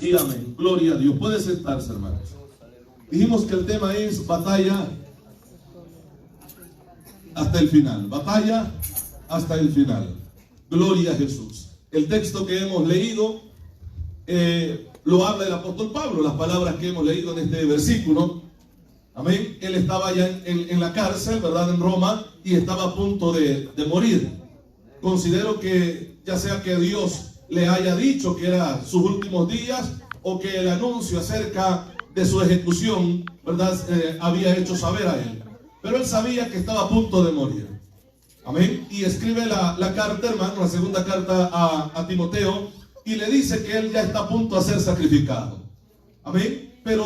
Y amén. Gloria a Dios. Puede sentarse, hermanos. Dijimos que el tema es batalla hasta el final. Batalla hasta el final. Gloria a Jesús. El texto que hemos leído lo habla el apóstol Pablo. Las palabras que hemos leído en este versículo. Amén. Él estaba ya en la cárcel, ¿verdad? En Roma, y estaba a punto de morir. Considero que ya sea que Dios le haya dicho que eran sus últimos días, o que el anuncio acerca de su ejecución, ¿verdad? Había hecho saber a él. Pero él sabía que estaba a punto de morir. Amén. Y escribe la carta, hermano, la segunda carta a Timoteo, y le dice que él ya está a punto de ser sacrificado. Amén. Pero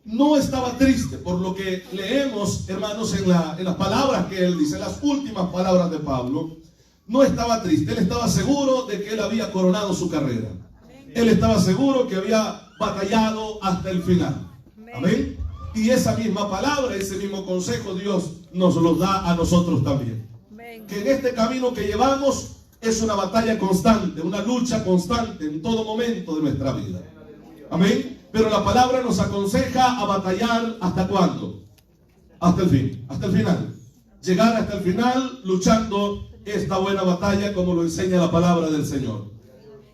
no estaba triste, por lo que leemos, hermanos, en las palabras que él dice, las últimas palabras de Pablo. No estaba triste, él estaba seguro de que él había coronado su carrera. Él estaba seguro que había batallado hasta el final. Amén. Y esa misma palabra, ese mismo consejo, Dios nos lo da a nosotros también. Que en este camino que llevamos es una batalla constante, una lucha constante en todo momento de nuestra vida. Amén. Pero la palabra nos aconseja a batallar ¿hasta cuándo? Hasta el fin, hasta el final. Llegar hasta el final luchando esta buena batalla, como lo enseña la palabra del Señor.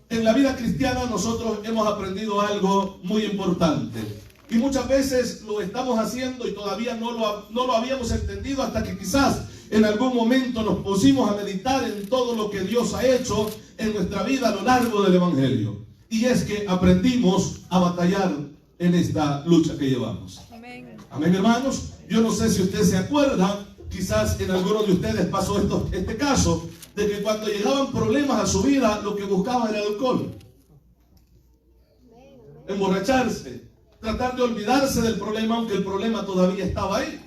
En la vida cristiana nosotros hemos aprendido algo muy importante, y muchas veces lo estamos haciendo y todavía no lo habíamos entendido, hasta que quizás en algún momento nos pusimos a meditar en todo lo que Dios ha hecho en nuestra vida a lo largo del Evangelio. Y es que aprendimos a batallar en esta lucha que llevamos. Amén. Amén, hermanos. Yo no sé si usted se acuerda, quizás en alguno de ustedes pasó este caso, de que cuando llegaban problemas a su vida, lo que buscaba era el alcohol. Emborracharse, tratar de olvidarse del problema, aunque el problema todavía estaba ahí.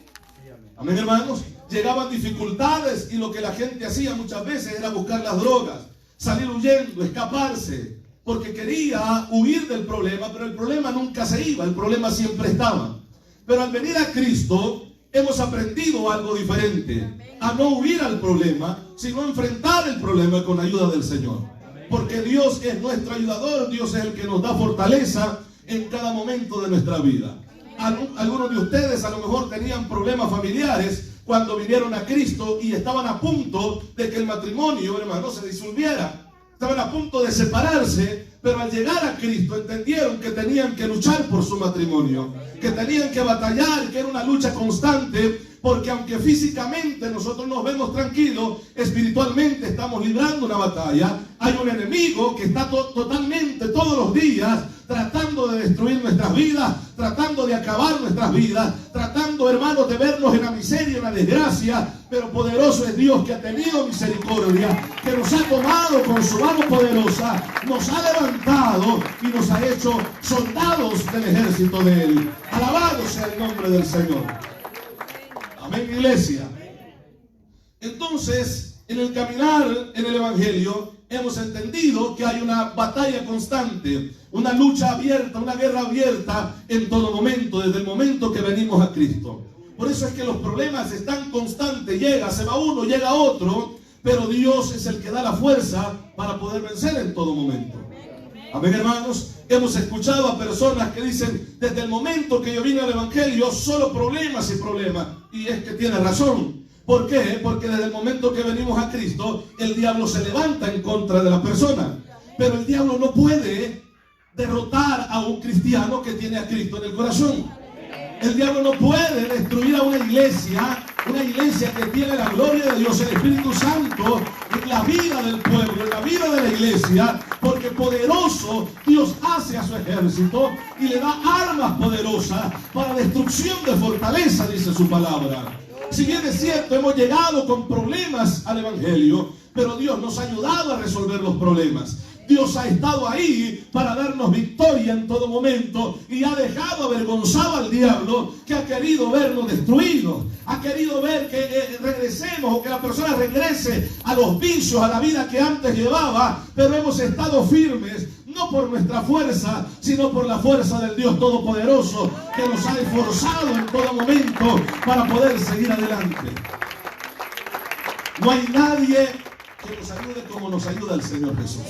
Amén, hermanos. Llegaban dificultades y lo que la gente hacía muchas veces era buscar las drogas, salir huyendo, escaparse, porque quería huir del problema, pero el problema nunca se iba, el problema siempre estaba. Pero al venir a Cristo, hemos aprendido algo diferente, a no huir al problema, sino a enfrentar el problema con ayuda del Señor. Porque Dios es nuestro ayudador, Dios es el que nos da fortaleza en cada momento de nuestra vida. Algunos de ustedes a lo mejor tenían problemas familiares cuando vinieron a Cristo y estaban a punto de que el matrimonio, hermano, se disolviera. Estaban a punto de separarse, pero al llegar a Cristo entendieron que tenían que luchar por su matrimonio, que tenían que batallar, que era una lucha constante, porque aunque físicamente nosotros nos vemos tranquilos, espiritualmente estamos librando una batalla. Hay un enemigo que está totalmente todos los días tratando de destruir nuestras vidas, tratando de acabar nuestras vidas, tratando, hermanos, de vernos en la miseria, en la desgracia. Pero poderoso es Dios, que ha tenido misericordia, que nos ha tomado con su mano poderosa, nos ha levantado y nos ha hecho soldados del ejército de Él. Alabado sea el nombre del Señor. Amén, iglesia. Entonces, en el caminar en el Evangelio, hemos entendido que hay una batalla constante, una lucha abierta, una guerra abierta en todo momento, desde el momento que venimos a Cristo. Por eso es que los problemas están constantes, se va uno, llega otro, pero Dios es el que da la fuerza para poder vencer en todo momento. Amén, hermanos. Hemos escuchado a personas que dicen, desde el momento que yo vine al Evangelio, solo problemas y problemas. Y es que tiene razón. ¿Por qué? Porque desde el momento que venimos a Cristo, el diablo se levanta en contra de la persona. Pero el diablo no puede derrotar a un cristiano que tiene a Cristo en el corazón. El diablo no puede destruir a una iglesia que tiene la gloria de Dios, el Espíritu Santo, en la vida del pueblo, en la vida de la iglesia, porque poderoso Dios hace a su ejército y le da armas poderosas para destrucción de fortaleza, dice su palabra. Si bien es cierto, hemos llegado con problemas al Evangelio, pero Dios nos ha ayudado a resolver los problemas. Dios ha estado ahí para darnos victoria en todo momento, y ha dejado avergonzado al diablo, que ha querido vernos destruidos, ha querido ver que regresemos, o que la persona regrese a los vicios, a la vida que antes llevaba. Pero hemos estado firmes, no por nuestra fuerza, sino por la fuerza del Dios Todopoderoso, que nos ha esforzado en todo momento para poder seguir adelante. No hay nadie que nos ayude como nos ayuda el Señor Jesús.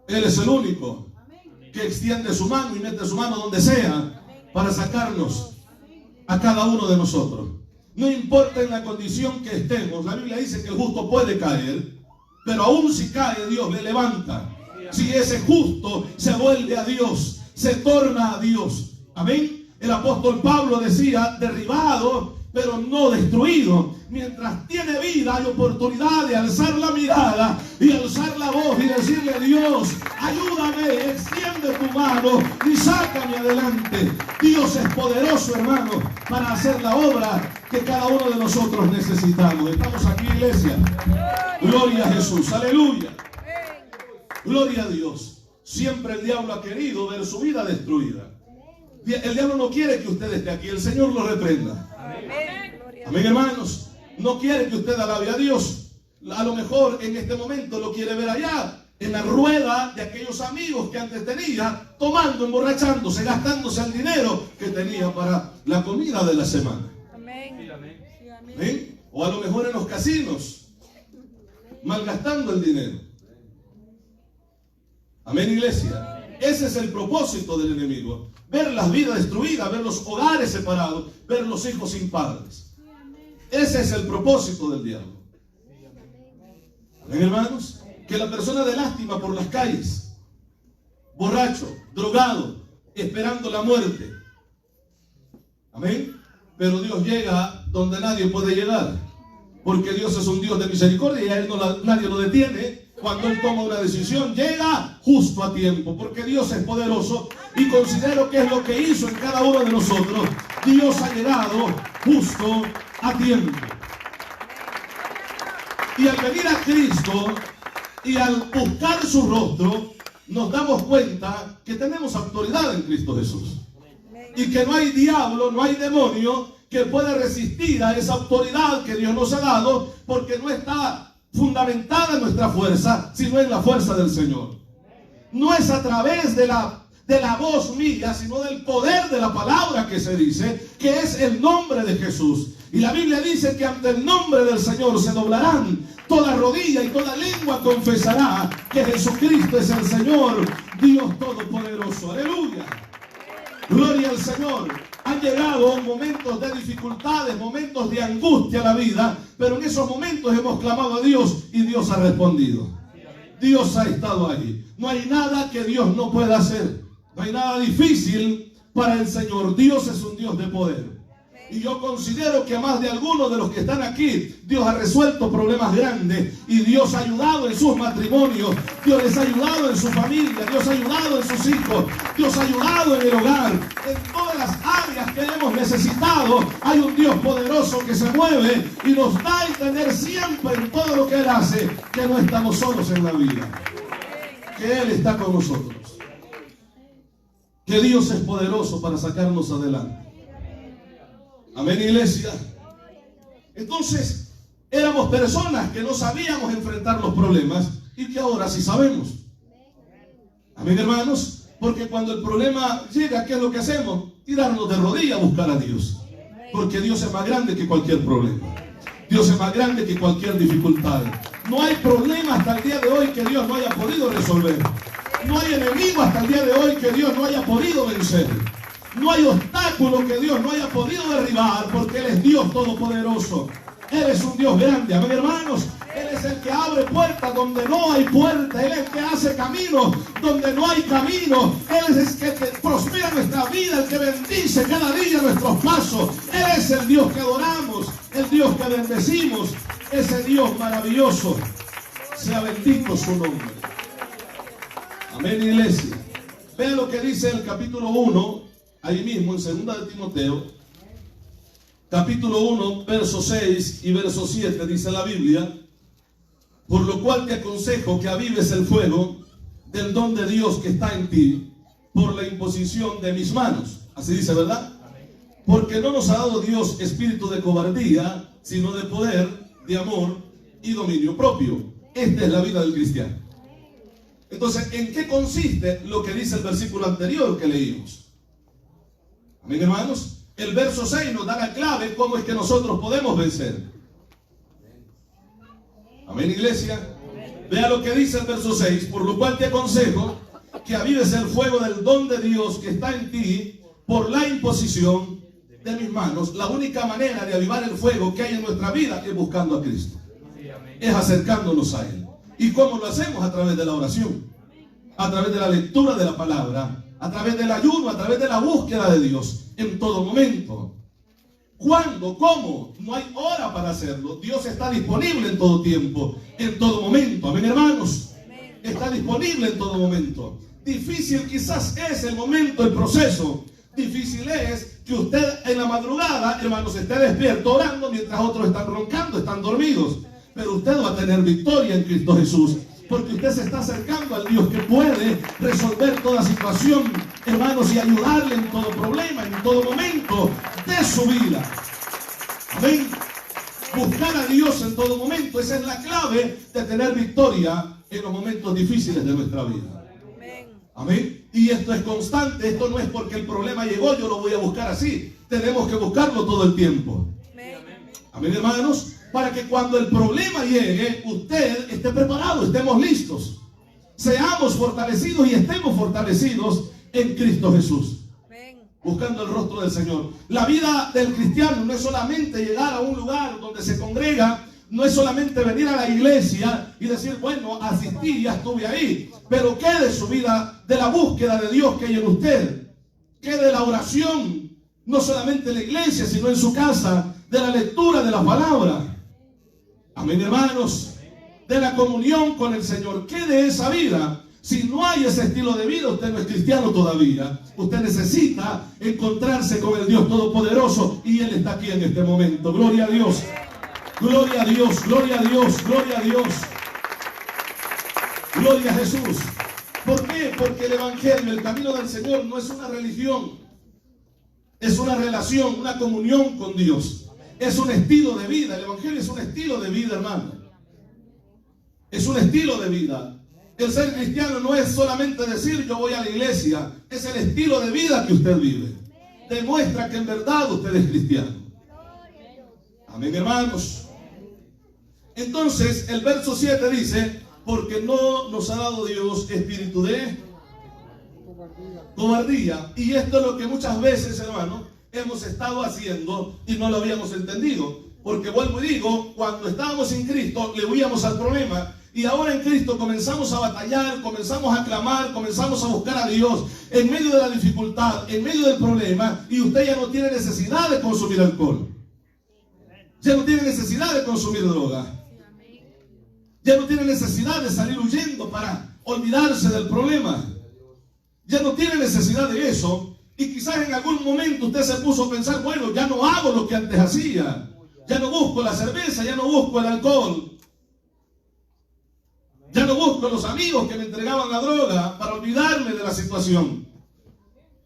Él es el único que extiende su mano y mete su mano donde sea para sacarnos a cada uno de nosotros. No importa en la condición que estemos, la Biblia dice que el justo puede caer, pero aún si cae, Dios le levanta. Si ese justo se vuelve a Dios, se torna a Dios. Amén. El apóstol Pablo decía, derribado, pero no destruido. Mientras tiene vida, hay oportunidad de alzar la mirada y alzar la voz y decirle: Dios, ayúdame, extiende tu mano y sácame adelante. Dios es poderoso, hermano, para hacer la obra que cada uno de nosotros necesitamos. Estamos aquí, iglesia. Gloria a Jesús, aleluya. Gloria a Dios. Siempre el diablo ha querido ver su vida destruida. El diablo no quiere que usted esté aquí. El Señor lo reprenda. Amén, hermanos. No quiere que usted alabe a Dios. A lo mejor en este momento lo quiere ver allá, en la rueda de aquellos amigos que antes tenía, tomando, emborrachándose, gastándose el dinero que tenía para la comida de la semana. Amén. O a lo mejor en los casinos, malgastando el dinero. Amén, iglesia. Ese es el propósito del enemigo. Ver las vidas destruidas, ver los hogares separados, ver los hijos sin padres. Ese es el propósito del diablo. Amén, hermanos. Que la persona de lástima por las calles, borracho, drogado, esperando la muerte. Amén. Pero Dios llega donde nadie puede llegar. Porque Dios es un Dios de misericordia y a Él nadie lo detiene. Cuando Él toma una decisión, llega justo a tiempo. Porque Dios es poderoso y considero que es lo que hizo en cada uno de nosotros. Dios ha llegado justo a tiempo. Y al venir a Cristo y al buscar su rostro, nos damos cuenta que tenemos autoridad en Cristo Jesús. Y que no hay diablo, no hay demonio que pueda resistir a esa autoridad que Dios nos ha dado, porque no está fundamentada en nuestra fuerza, sino en la fuerza del Señor. No es a través de la voz mía, sino del poder de la palabra que se dice, que es el nombre de Jesús. Y la Biblia dice que ante el nombre del Señor se doblarán toda rodilla y toda lengua confesará que Jesucristo es el Señor, Dios Todopoderoso. Aleluya. Gloria al Señor. Han llegado momentos de dificultades, momentos de angustia a la vida, pero en esos momentos hemos clamado a Dios y Dios ha respondido. Dios ha estado allí. No hay nada que Dios no pueda hacer. No hay nada difícil para el Señor. Dios es un Dios de poder. Y yo considero que a más de algunos de los que están aquí, Dios ha resuelto problemas grandes. Y Dios ha ayudado en sus matrimonios. Dios les ha ayudado en su familia. Dios ha ayudado en sus hijos. Dios ha ayudado en el hogar. En todas las áreas que hemos necesitado, hay un Dios poderoso que se mueve y nos da a entender siempre en todo lo que Él hace que no estamos solos en la vida. Que Él está con nosotros. Que Dios es poderoso para sacarnos adelante. Amén, iglesia. Entonces, éramos personas que no sabíamos enfrentar los problemas y que ahora sí sabemos. Amén, hermanos. Porque cuando el problema llega, ¿qué es lo que hacemos? Tirarnos de rodillas a buscar a Dios. Porque Dios es más grande que cualquier problema. Dios es más grande que cualquier dificultad. No hay problema hasta el día de hoy que Dios no haya podido resolver. No hay enemigo hasta el día de hoy que Dios no haya podido vencer. No hay obstáculo que Dios no haya podido derribar, porque Él es Dios Todopoderoso. Él es un Dios grande. Amén, hermanos. Él es el que abre puertas donde no hay puerta. Él es el que hace caminos donde no hay camino. Él es el que prospera nuestra vida, el que bendice cada día nuestros pasos. Él es el Dios que adoramos, el Dios que bendecimos, ese Dios maravilloso. Sea bendito su nombre. Amén, iglesia. Vean lo que dice el capítulo 1. Ahí mismo en 2 de Timoteo, capítulo 1, verso 6 y verso 7, dice la Biblia: por lo cual te aconsejo que avives el fuego del don de Dios que está en ti, por la imposición de mis manos. Así dice, ¿verdad? Porque no nos ha dado Dios espíritu de cobardía, sino de poder, de amor y dominio propio. Esta es la vida del cristiano. Entonces, ¿en qué consiste lo que dice el versículo anterior que leímos? Amén, hermanos. El verso 6 nos da la clave cómo es que nosotros podemos vencer. Amén, iglesia. Vea lo que dice el verso 6. Por lo cual te aconsejo que avives el fuego del don de Dios que está en ti por la imposición de mis manos. La única manera de avivar el fuego que hay en nuestra vida es buscando a Cristo, es acercándonos a Él. ¿Y cómo lo hacemos? A través de la oración, a través de la lectura de la palabra, a través del ayuno, a través de la búsqueda de Dios en todo momento. ¿Cuándo? ¿Cómo? No hay hora para hacerlo. Dios está disponible en todo tiempo, en todo momento. Amén, hermanos. Está disponible en todo momento. Difícil quizás es el momento, el proceso. Difícil es que usted en la madrugada, hermanos, esté despierto orando mientras otros están roncando, están dormidos. Pero usted va a tener victoria en Cristo Jesús, porque usted se está acercando al Dios que puede resolver toda situación, hermanos, y ayudarle en todo problema, en todo momento de su vida. Amén. Buscar a Dios en todo momento, esa es la clave de tener victoria en los momentos difíciles de nuestra vida. Amén. Y esto es constante, esto no es porque el problema llegó, yo lo voy a buscar así. Tenemos que buscarlo todo el tiempo. Amén, hermanos. Para que cuando el problema llegue, usted esté preparado, estemos listos. Seamos fortalecidos y estemos fortalecidos en Cristo Jesús. Buscando el rostro del Señor. La vida del cristiano no es solamente llegar a un lugar donde se congrega, no es solamente venir a la iglesia y decir, bueno, asistí, ya estuve ahí. Pero ¿qué de su vida, de la búsqueda de Dios que hay en usted? ¿Qué de la oración? No solamente en la iglesia, sino en su casa, de la lectura de la palabra. Amén, hermanos. De la comunión con el Señor. ¿Qué de esa vida? Si no hay ese estilo de vida, usted no es cristiano todavía. Usted necesita encontrarse con el Dios Todopoderoso y Él está aquí en este momento. Gloria a Dios. Gloria a Dios, gloria a Dios, gloria a Dios. Gloria a Jesús. ¿Por qué? Porque el Evangelio, el camino del Señor, no es una religión. Es una relación, una comunión con Dios. Es un estilo de vida. El Evangelio es un estilo de vida, hermano. Es un estilo de vida. El ser cristiano no es solamente decir yo voy a la iglesia. Es el estilo de vida que usted vive. Demuestra que en verdad usted es cristiano. Amén, hermanos. Entonces, el verso 7 dice, porque no nos ha dado Dios espíritu de cobardía. Y esto es lo que muchas veces, hermano, hemos estado haciendo y no lo habíamos entendido. Porque vuelvo y digo, cuando estábamos en Cristo, le huíamos al problema. Y ahora en Cristo comenzamos a batallar, comenzamos a clamar, comenzamos a buscar a Dios en medio de la dificultad, en medio del problema. Y usted ya no tiene necesidad de consumir alcohol. Ya no tiene necesidad de consumir droga. Ya no tiene necesidad de salir huyendo para olvidarse del problema. Ya no tiene necesidad de eso. Y quizás en algún momento usted se puso a pensar, bueno, ya no hago lo que antes hacía. Ya no busco la cerveza, ya no busco el alcohol. Ya no busco los amigos que me entregaban la droga para olvidarme de la situación.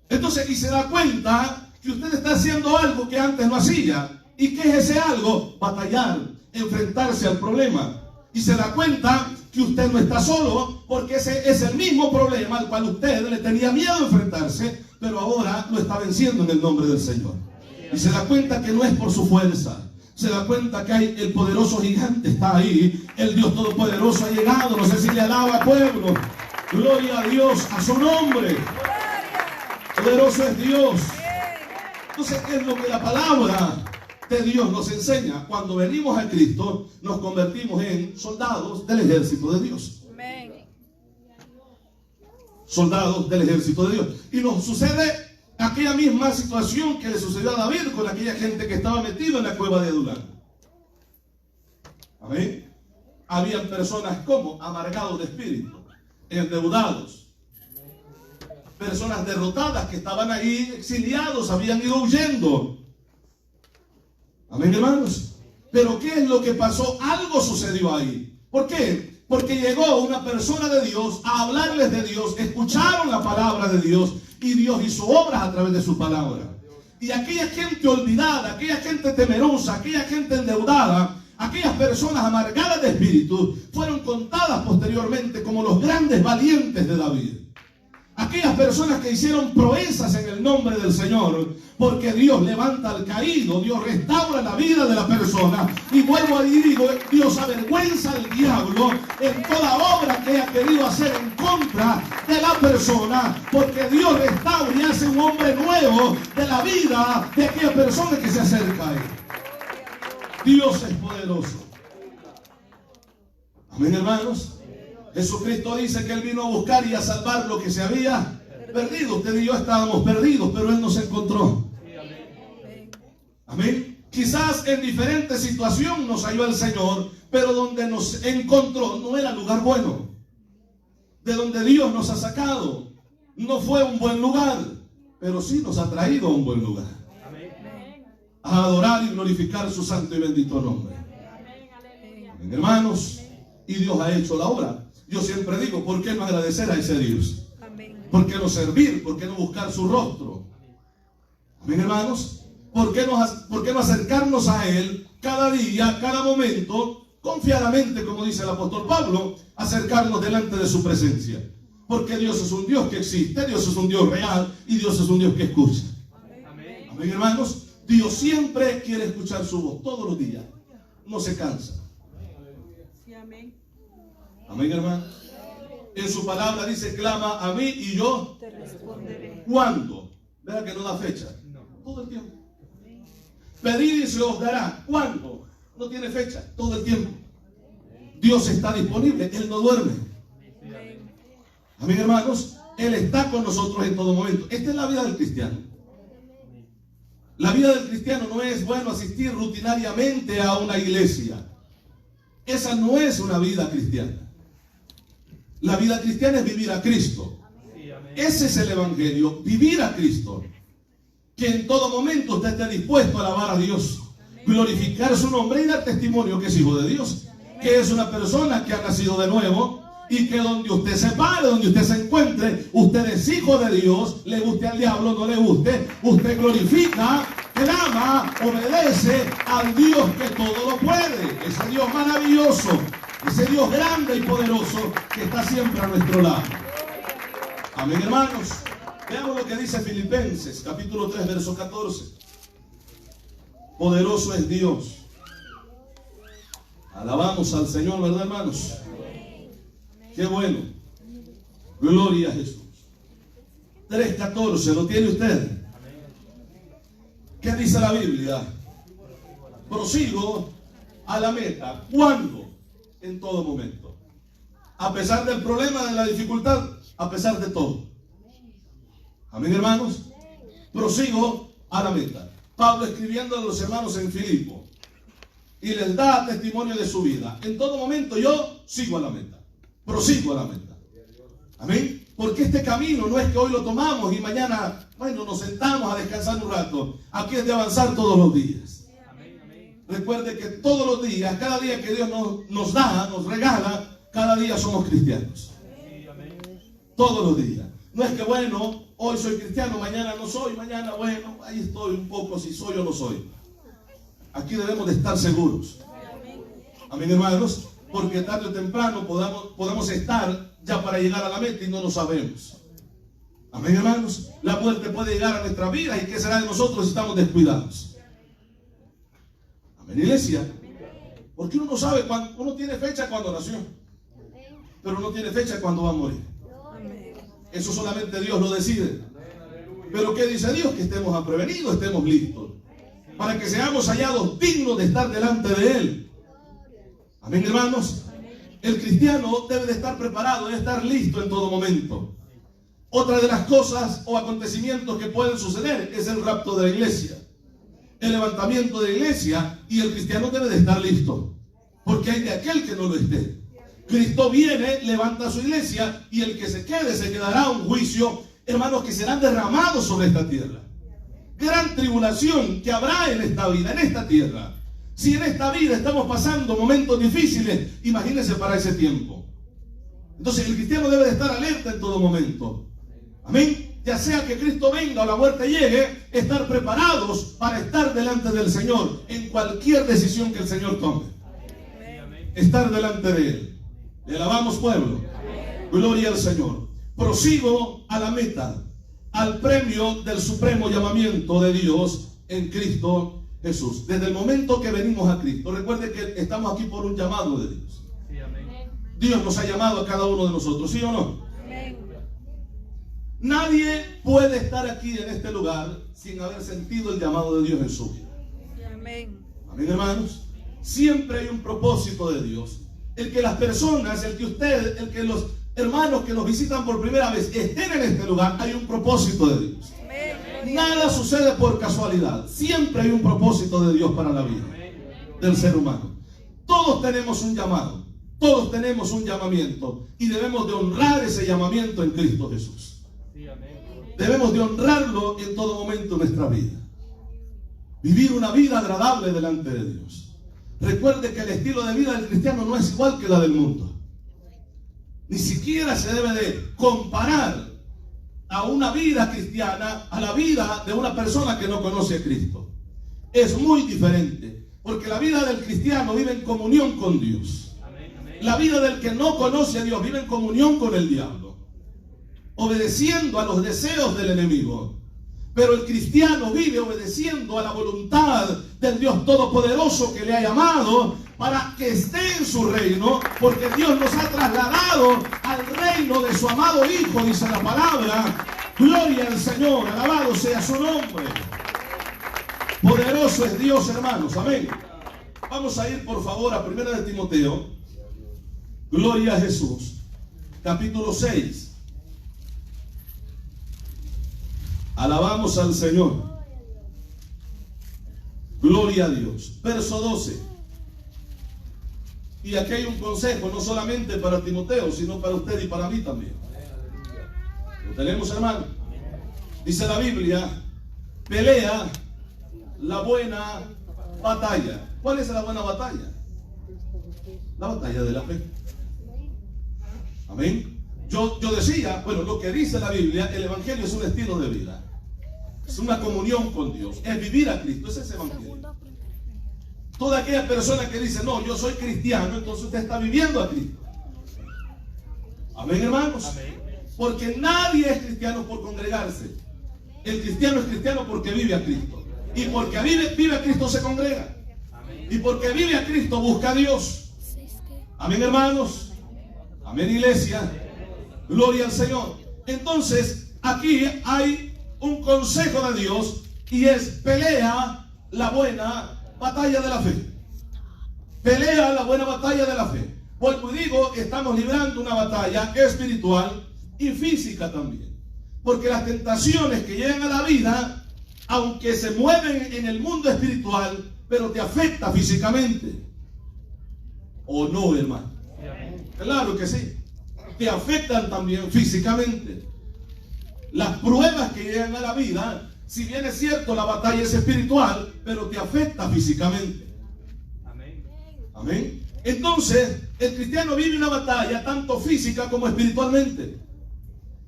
Entonces, y se da cuenta que usted está haciendo algo que antes no hacía. ¿Y qué es ese algo? Batallar, enfrentarse al problema. Y se da cuenta que usted no está solo, porque ese es el mismo problema al cual usted le tenía miedo a enfrentarse, pero ahora lo está venciendo en el nombre del Señor. Y se da cuenta que no es por su fuerza. Se da cuenta que hay el poderoso gigante está ahí. El Dios Todopoderoso ha llegado. No sé si le alaba, pueblo. Gloria a Dios, a su nombre. Poderoso es Dios. Entonces, ¿qué es lo que la palabra de Dios nos enseña? Cuando venimos a Cristo, nos convertimos en soldados del ejército de Dios. Soldados del ejército de Dios. Y nos sucede aquella misma situación que le sucedió a David con aquella gente que estaba metida en la cueva de Adulán. Amén. Habían personas como amargados de espíritu, endeudados, personas derrotadas que estaban ahí exiliados, habían ido huyendo. Amén, hermanos. Pero ¿qué es lo que pasó? Algo sucedió ahí. ¿Por qué? Porque llegó una persona de Dios a hablarles de Dios, escucharon la palabra de Dios y Dios hizo obras a través de su palabra. Y aquella gente olvidada, aquella gente temerosa, aquella gente endeudada, aquellas personas amargadas de espíritu fueron contadas posteriormente como los grandes valientes de David. Aquellas personas que hicieron proezas en el nombre del Señor, porque Dios levanta al caído, Dios restaura la vida de la persona. Y vuelvo a decir, digo, Dios avergüenza al diablo en toda obra que haya querido hacer en contra de la persona, porque Dios restaura y hace un hombre nuevo de la vida de aquella persona que se acerca a él. Dios es poderoso. Amén, hermanos. Jesucristo dice que Él vino a buscar y a salvar lo que se había perdido. Usted y yo estábamos perdidos, pero Él nos encontró. Amén. Quizás en diferente situación nos halló el Señor, pero donde nos encontró no era lugar bueno. De donde Dios nos ha sacado no fue un buen lugar, pero sí nos ha traído a un buen lugar. A adorar y glorificar su santo y bendito nombre. Amén, hermanos. Y Dios ha hecho la obra. Yo siempre digo, ¿por qué no agradecer a ese Dios? ¿Por qué no servir? ¿Por qué no buscar su rostro? Amén, hermanos. ¿Por qué no acercarnos a Él cada día, cada momento, confiadamente, como dice el apóstol Pablo, acercarnos delante de su presencia? Porque Dios es un Dios que existe, Dios es un Dios real y Dios es un Dios que escucha. Amén, amén, hermanos. Dios siempre quiere escuchar su voz, todos los días. No se cansa. Amén, hermano. En su palabra dice, clama a mí y yo te responderé. ¿Cuándo? ¿Verdad que no da fecha? Todo el tiempo. Pedid y se os dará. ¿Cuándo? No tiene fecha. Todo el tiempo. Dios está disponible. Él no duerme. Amén, hermanos. Él está con nosotros en todo momento. Esta es la vida del cristiano. La vida del cristiano no es, bueno, asistir rutinariamente a una iglesia. Esa no es una vida cristiana. La vida cristiana es vivir a Cristo. Ese es el evangelio, vivir a Cristo. Que en todo momento usted esté dispuesto a alabar a Dios, glorificar su nombre y dar testimonio que es hijo de Dios, que es una persona que ha nacido de nuevo y que donde usted se pare, donde usted se encuentre, usted es hijo de Dios, le guste al diablo, no le guste, usted glorifica, clama, obedece al Dios que todo lo puede, ese Dios maravilloso, ese Dios grande y poderoso que está siempre a nuestro lado. Amén, hermanos. Veamos lo que dice Filipenses, capítulo 3, verso 14. Poderoso es Dios. Alabamos al Señor, ¿verdad, hermanos? Qué bueno. Gloria a Jesús. 3:14, ¿lo tiene usted? ¿Qué dice la Biblia? Prosigo a la meta. ¿Cuándo? En todo momento. A pesar del problema, de la dificultad, a pesar de todo. Amén, hermanos. Prosigo a la meta. Pablo escribiendo a los hermanos en Filipo y les da testimonio de su vida. En todo momento yo sigo a la meta. Prosigo a la meta. Amén. Porque este camino no es que hoy lo tomamos y mañana, bueno, nos sentamos a descansar un rato. Aquí es de avanzar todos los días. Recuerde que todos los días, cada día que Dios nos da, nos regala, cada día somos cristianos. Todos los días. No es que, bueno, hoy soy cristiano, mañana no soy, mañana, bueno, ahí estoy un poco si soy o no soy. Aquí debemos de estar seguros. Amén, hermanos. Porque tarde o temprano podamos estar ya para llegar a la meta y no lo sabemos. Amén, hermanos. La muerte puede llegar a nuestra vida y ¿qué será de nosotros si estamos descuidados? Amén, iglesia. Porque uno no sabe cuándo, uno tiene fecha cuando nació, pero no tiene fecha cuando va a morir. Eso solamente Dios lo decide. Pero ¿qué dice Dios? Que estemos aprevenidos, estemos listos, para que seamos hallados dignos de estar delante de Él. Amén, hermanos. El cristiano debe de estar preparado, debe estar listo en todo momento. Otra de las cosas o acontecimientos que pueden suceder es el rapto de la iglesia, el levantamiento de la iglesia, y el cristiano debe de estar listo, porque hay de aquel que no lo esté. Cristo viene, levanta su iglesia, y el que se quede se quedará un juicio, hermanos, que serán derramados sobre esta tierra. Gran tribulación que habrá en esta vida, en esta tierra. Si en esta vida estamos pasando momentos difíciles, imagínense para ese tiempo. Entonces el cristiano debe de estar alerta en todo momento. Amén. Ya sea que Cristo venga o la muerte llegue, estar preparados para estar delante del Señor en cualquier decisión que el Señor tome. Estar delante de Él. Le alabamos, pueblo. Gloria al Señor. prosigo a la meta, al premio del supremo llamamiento de Dios en Cristo Jesús. Desde el momento que venimos a Cristo, recuerde que estamos aquí por un llamado de Dios. Sí, amén. Dios nos ha llamado a cada uno de nosotros, ¿sí o no? Amén. Nadie puede estar aquí en este lugar sin haber sentido el llamado de Dios en su vida. Amén. Amén, hermanos. Siempre hay un propósito de Dios. El que las personas, el que los hermanos que nos visitan por primera vez estén en este lugar, hay un propósito de Dios. Amén. Nada sucede por casualidad. Siempre hay un propósito de Dios para la vida del ser humano. Todos tenemos un llamado, todos tenemos un llamamiento y debemos de honrar ese llamamiento en Cristo Jesús. Sí, amén. Debemos de honrarlo en todo momento de nuestra vida. Vivir una vida agradable delante de Dios. Recuerde que el estilo de vida del cristiano no es igual que la del mundo. Ni siquiera se debe de comparar a una vida cristiana a la vida de una persona que no conoce a Cristo. Es muy diferente, porque la vida del cristiano vive en comunión con Dios. Amén, amén. La vida del que no conoce a Dios vive en comunión con el diablo, obedeciendo a los deseos del enemigo. Pero el cristiano vive obedeciendo a la voluntad del Dios Todopoderoso que le ha llamado para que esté en su reino, porque Dios nos ha trasladado al reino de su amado Hijo, dice la palabra. Gloria al Señor, alabado sea su nombre. Poderoso es Dios, hermanos, amén. Vamos a ir por favor a 1 de Timoteo, gloria a Jesús, capítulo 6. Alabamos al Señor. Gloria a Dios. Verso 12. Y aquí hay un consejo, no solamente para Timoteo, sino para usted y para mí también. ¿Lo tenemos, hermano? Dice la Biblia: pelea la buena batalla. ¿Cuál es la buena batalla? La batalla de la fe. Amén. Yo decía, bueno, lo que dice la Biblia, el Evangelio es un estilo de vida. Es una comunión con Dios. Es vivir a Cristo. Ese es el Evangelio. Toda aquella persona que dice, no, yo soy cristiano, entonces usted está viviendo a Cristo. Amén, hermanos. Amén. Porque nadie es cristiano por congregarse. El cristiano es cristiano porque vive a Cristo. Y porque vive a Cristo se congrega. Amén. Y porque vive a Cristo busca a Dios. Amén, hermanos. Amén, iglesia. Gloria al Señor. Entonces, aquí hay un consejo de Dios y es: pelea la buena batalla de la fe. Pelea la buena batalla de la fe. Vuelvo y digo, estamos librando una batalla espiritual y física también. Porque las tentaciones que llegan a la vida, aunque se mueven en el mundo espiritual, pero te afecta físicamente. ¿O no, hermano? Sí, amén. Claro que sí. Te afectan también físicamente. Las pruebas que llegan a la vida, si bien es cierto la batalla es espiritual, pero te afecta físicamente. Amén. Amén. Entonces, el cristiano vive una batalla tanto física como espiritualmente.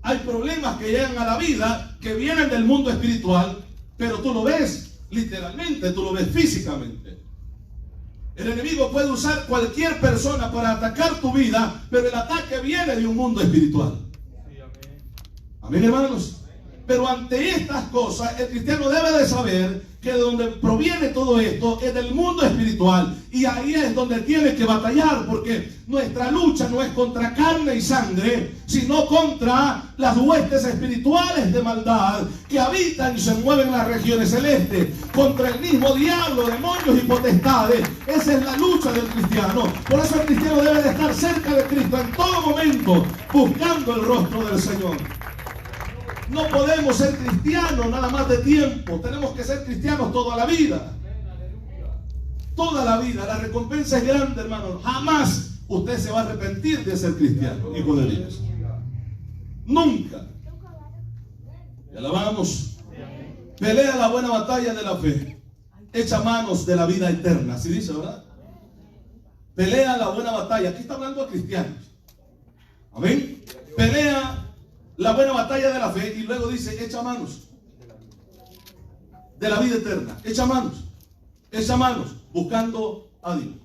Hay problemas que llegan a la vida que vienen del mundo espiritual, pero tú lo ves literalmente, tú lo ves físicamente. El enemigo puede usar cualquier persona para atacar tu vida, pero el ataque viene de un mundo espiritual. Sí, amén. Amén, hermanos. Pero ante estas cosas, el cristiano debe de saber que de donde proviene todo esto es del mundo espiritual. Y ahí es donde tiene que batallar, porque nuestra lucha no es contra carne y sangre, sino contra las huestes espirituales de maldad que habitan y se mueven en las regiones celestes, contra el mismo diablo, demonios y potestades. Esa es la lucha del cristiano. Por eso el cristiano debe de estar cerca de Cristo en todo momento, buscando el rostro del Señor. No podemos ser cristianos nada más de tiempo. Tenemos que ser cristianos toda la vida. Toda la vida. La recompensa es grande, hermano. Jamás usted se va a arrepentir de ser cristiano, hijo de Dios. Nunca. Y alabamos. Pelea la buena batalla de la fe. Echa manos de la vida eterna. Así dice, ¿verdad? Pelea la buena batalla. Aquí está hablando a cristianos. Amén. Pelea la buena batalla de la fe, y luego dice: echa manos de la vida eterna. Echa manos, buscando a Dios,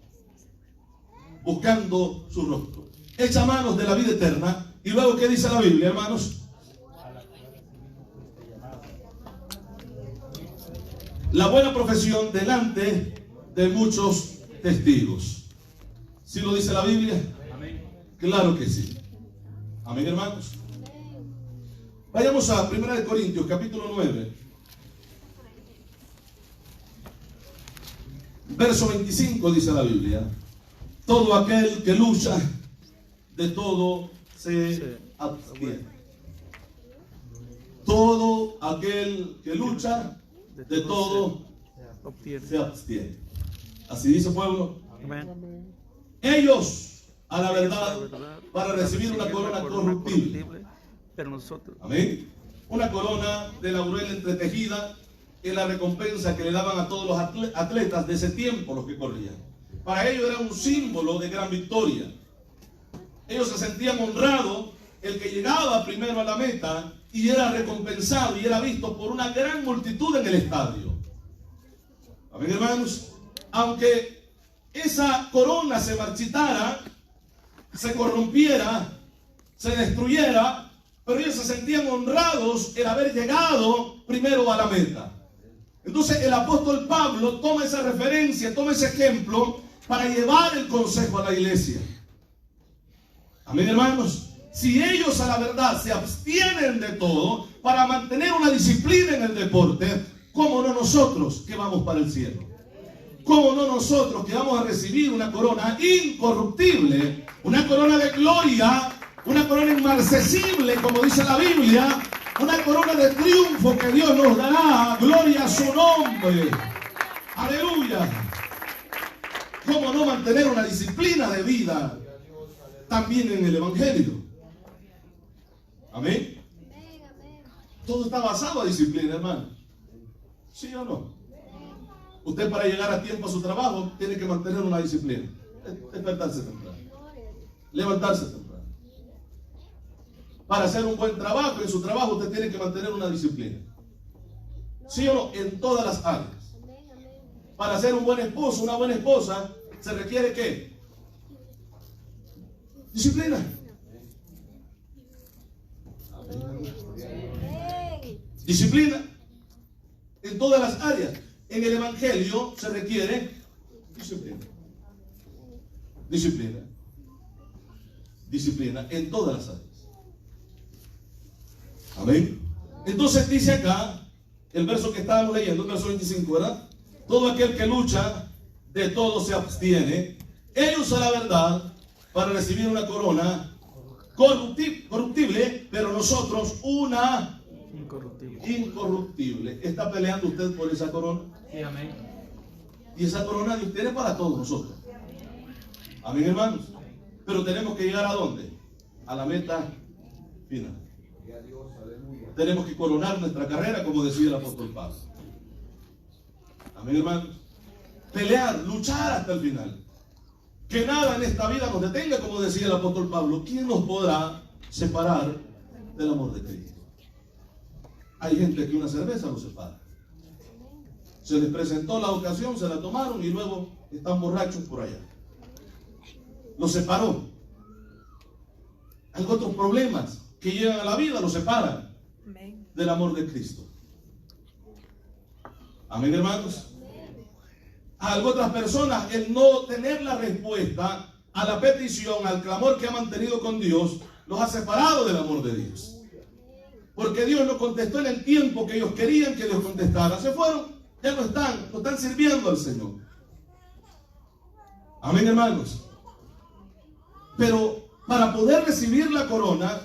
buscando su rostro. Echa manos de la vida eterna, Y luego, ¿qué dice la Biblia, hermanos? La buena profesión delante de muchos testigos. ¿Sí lo dice la Biblia? Amén. Claro que sí. Amén, hermanos. Vayamos a 1 Corintios, capítulo 9. Verso 25 dice la Biblia: todo aquel que lucha, de todo se abstiene. Todo aquel que lucha, de todo se abstiene. Así dice, pueblo. Amén. Ellos, a la verdad, para recibir una corona corruptible. Pero nosotros, Amén. Una corona de laurel entretejida es la recompensa que le daban a todos los atletas de ese tiempo, los que corrían. Para ellos era un símbolo de gran victoria. Ellos se sentían honrados, el que llegaba primero a la meta y era recompensado y era visto por una gran multitud en el estadio. Amén, hermanos. Aunque esa corona se marchitara, se corrompiera, se destruyera, pero ellos se sentían honrados el haber llegado primero a la meta. Entonces el apóstol Pablo toma esa referencia, toma ese ejemplo para llevar el consejo a la iglesia. Amén, hermanos. Si ellos a la verdad se abstienen de todo para mantener una disciplina en el deporte, ¿cómo no nosotros que vamos para el cielo? ¿Cómo no nosotros que vamos a recibir una corona incorruptible, una corona de gloria, una corona inmarcesible, como dice la Biblia, una corona de triunfo que Dios nos dará? Gloria a su nombre. Aleluya. ¿Cómo no mantener una disciplina de vida también en el Evangelio? Amén. Todo está basado en disciplina, hermano. ¿Sí o no? Usted, para llegar a tiempo a su trabajo, tiene que mantener una disciplina. Despertarse temprano. Levantarse temprano. Para hacer un buen trabajo en su trabajo, usted tiene que mantener una disciplina. ¿Sí o no? En todas las áreas. Para ser un buen esposo, una buena esposa, ¿se requiere qué? Disciplina. Disciplina en todas las áreas. En el Evangelio se requiere disciplina. Disciplina. Disciplina en todas las áreas. Amén. Entonces dice acá, el verso que estábamos leyendo, el verso 25, ¿verdad? Todo aquel que lucha, de todo se abstiene. Ellos a la verdad para recibir una corona corruptible, pero nosotros una incorruptible. ¿Está peleando usted por esa corona? Sí, amén. Y esa corona de usted es para todos nosotros. Amén, hermanos. Pero tenemos que llegar ¿a dónde? A la meta final. Tenemos que coronar nuestra carrera, como decía el apóstol Pablo. Amén, hermanos. Pelear, luchar hasta el final. Que nada en esta vida nos detenga, como decía el apóstol Pablo. ¿Quién nos podrá separar del amor de Cristo? Hay gente que una cerveza los separa. Se les presentó la ocasión, se la tomaron y luego están borrachos por allá. Los separó. Hay otros problemas que llegan a la vida, los separan del amor de Cristo. Amén, hermanos. A otras personas, el no tener la respuesta a la petición, al clamor que ha mantenido con Dios, los ha separado del amor de Dios. Porque Dios no contestó en el tiempo que ellos querían que Dios contestara. Se fueron, ya no están sirviendo al Señor. Amén, hermanos. Pero para poder recibir la corona,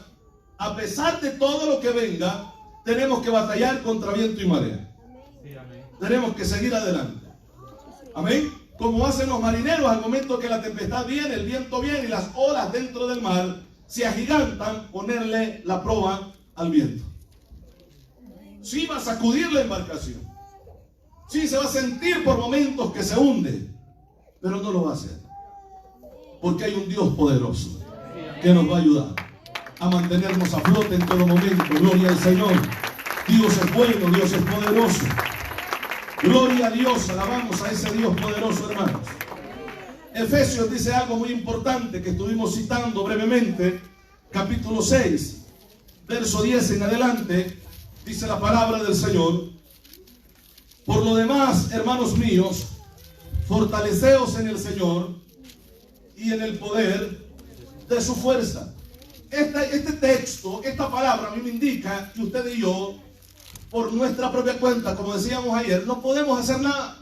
a pesar de todo lo que venga, tenemos que batallar contra viento y marea. Sí, amén. Tenemos que seguir adelante. Amén. Como hacen los marineros al momento que la tempestad viene, el viento viene y las olas dentro del mar se agigantan, ponerle la proa al viento. Sí va a sacudir la embarcación. Sí se va a sentir por momentos que se hunde, pero no lo va a hacer. Porque hay un Dios poderoso que nos va a ayudar a mantenernos a flote en todo momento. Gloria al Señor. Dios es bueno, Dios es poderoso. Gloria a Dios, alabamos a ese Dios poderoso, hermanos. Efesios dice algo muy importante que estuvimos citando brevemente capítulo 6, verso 10 en adelante, dice la palabra del Señor: por lo demás, hermanos míos, fortaleceos en el Señor y en el poder de su fuerza. Este texto, esta palabra a mí me indica que usted y yo, por nuestra propia cuenta, como decíamos ayer, no podemos hacer nada.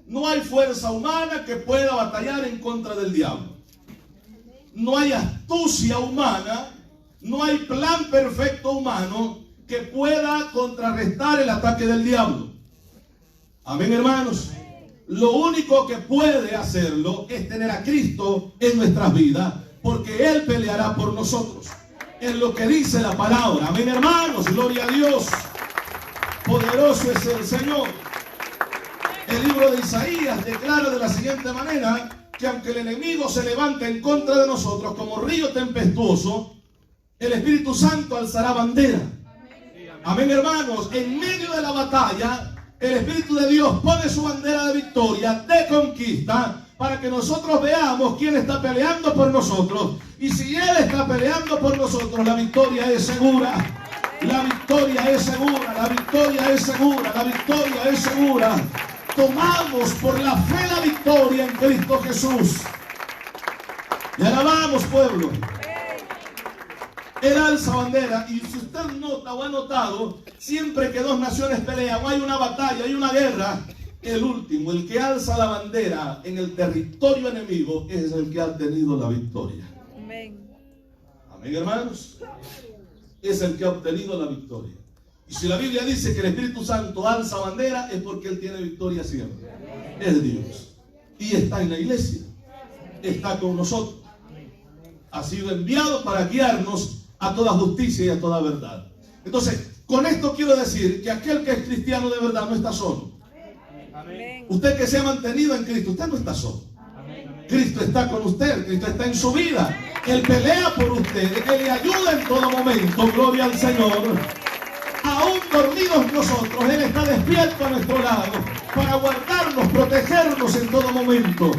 No hay fuerza humana que pueda batallar en contra del diablo. No hay astucia humana, no hay plan perfecto humano que pueda contrarrestar el ataque del diablo. Amén, hermanos. Lo único que puede hacerlo es tener a Cristo en nuestras vidas, porque Él peleará por nosotros. Es lo que dice la palabra. Amén, hermanos. Gloria a Dios. Poderoso es el Señor. El libro de Isaías declara de la siguiente manera: que aunque el enemigo se levante en contra de nosotros como río tempestuoso, el Espíritu Santo alzará bandera. Amén, hermanos. En medio de la batalla, el Espíritu de Dios pone su bandera de victoria, de conquista, para que nosotros veamos quién está peleando por nosotros. Y si Él está peleando por nosotros, la victoria es segura. La victoria es segura, la victoria es segura, la victoria es segura. Tomamos por la fe la victoria en Cristo Jesús. Y alabamos, pueblo. Él alza bandera. Y si usted nota o ha notado, siempre que dos naciones pelean o hay una batalla, hay una guerra, el último, el que alza la bandera en el territorio enemigo, es el que ha tenido la victoria. Amén. Amén, hermanos. Es el que ha obtenido la victoria. Y si la Biblia dice que el Espíritu Santo alza bandera, es porque Él tiene victoria siempre. Es Dios. Y está en la iglesia. Está con nosotros. Ha sido enviado para guiarnos a toda justicia y a toda verdad. Entonces, con esto quiero decir que aquel que es cristiano de verdad no está solo. Amén. Usted que se ha mantenido en Cristo, usted no está solo. Cristo está con usted, Cristo está en su vida. Él pelea por usted, Él le ayuda en todo momento. Gloria al Señor. Aún dormidos nosotros, Él está despierto a nuestro lado para guardarnos, protegernos en todo momento.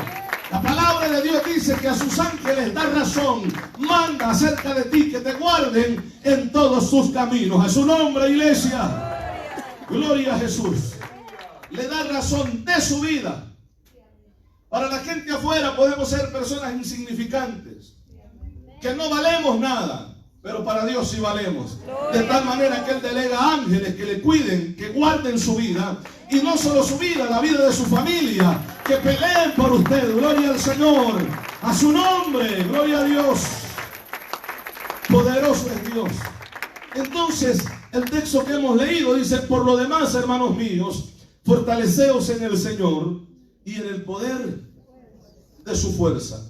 La palabra de Dios dice que a sus ángeles da razón, manda acerca de ti que te guarden en todos sus caminos. A su nombre, iglesia. Gloria a Jesús. Le da razón de su vida. Para la gente afuera podemos ser personas insignificantes, que no valemos nada, pero para Dios sí valemos. De tal manera que Él delega ángeles que le cuiden, que guarden su vida, y no solo su vida, la vida de su familia, que peleen por usted. Gloria al Señor. A su nombre. Gloria a Dios. Poderoso es Dios. Entonces, el texto que hemos leído dice: por lo demás, hermanos míos, fortaleceos en el Señor y en el poder de su fuerza.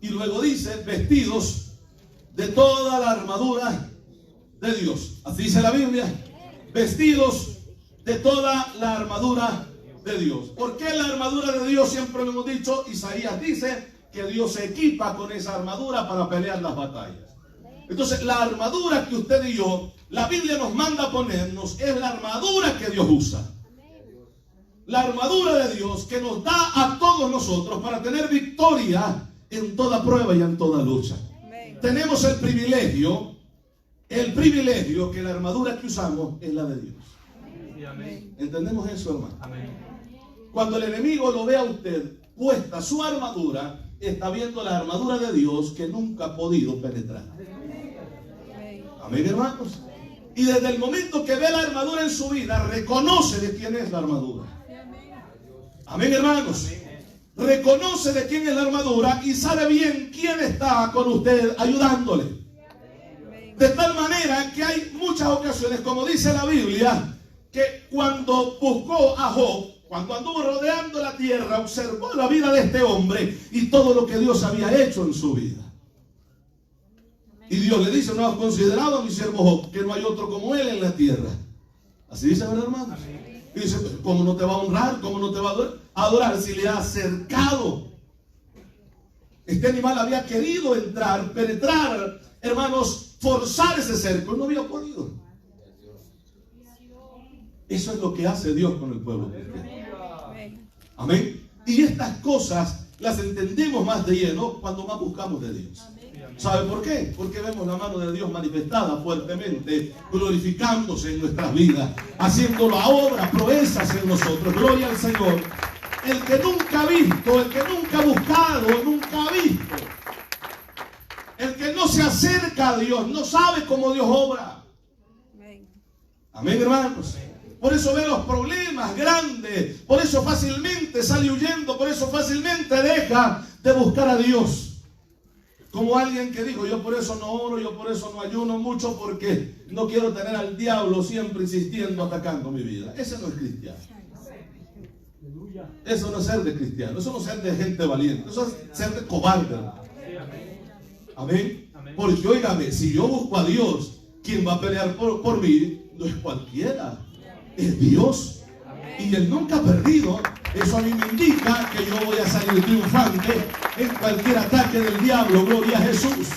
Y luego dice: vestidos de toda la armadura de Dios. Así dice la Biblia: vestidos de toda la armadura de Dios. ¿Por qué la armadura de Dios? Siempre lo hemos dicho. Isaías dice que Dios se equipa con esa armadura para pelear las batallas. Entonces, la armadura que usted y yo, la Biblia nos manda a ponernos, es la armadura que Dios usa. La armadura de Dios que nos da a todos nosotros para tener victoria en toda prueba y en toda lucha. Tenemos el privilegio que la armadura que usamos es la de Dios. ¿Entendemos eso, hermano? Cuando el enemigo lo ve a usted puesta su armadura, está viendo la armadura de Dios que nunca ha podido penetrar. Amén, hermanos. Y desde el momento que ve la armadura en su vida, reconoce de quién es la armadura. Amén, hermanos. Reconoce de quién es la armadura y sabe bien quién está con usted ayudándole. De tal manera que hay muchas ocasiones, como dice la Biblia, que cuando buscó a Job, cuando anduvo rodeando la tierra, observó la vida de este hombre y todo lo que Dios había hecho en su vida. Y Dios le dice: ¿no has considerado a mi siervo Job, que no hay otro como él en la tierra? Así dice, ¿verdad, hermanos? Y dice: ¿cómo no te va a honrar? ¿Cómo no te va a adorar si le ha acercado? Este animal había querido entrar, penetrar, hermanos, forzar ese cerco, no había podido. Eso es lo que hace Dios con el pueblo cristiano. Amén. Y estas cosas las entendemos más de lleno cuando más buscamos de Dios. ¿Sabe por qué? Porque vemos la mano de Dios manifestada fuertemente, glorificándose en nuestras vidas, haciendo la obra, proezas en nosotros. Gloria al Señor. El que nunca ha visto, el que nunca ha buscado, nunca ha visto. El que no se acerca a Dios, no sabe cómo Dios obra. Amén, hermanos. Por eso ve los problemas grandes, por eso fácilmente sale huyendo, por eso fácilmente deja de buscar a Dios. Como alguien que dijo, yo por eso no oro, yo por eso no ayuno mucho, porque no quiero tener al diablo siempre insistiendo, atacando mi vida. Ese no es cristiano. Eso no es ser de cristiano, eso no es ser de gente valiente, eso es ser de cobarde. Amén. Porque óigame, si yo busco a Dios, quien va a pelear por mí no es cualquiera, es Dios. Y Él nunca ha perdido. Eso a mí me indica que yo voy a salir triunfante en cualquier ataque del diablo. Gloria a Jesús.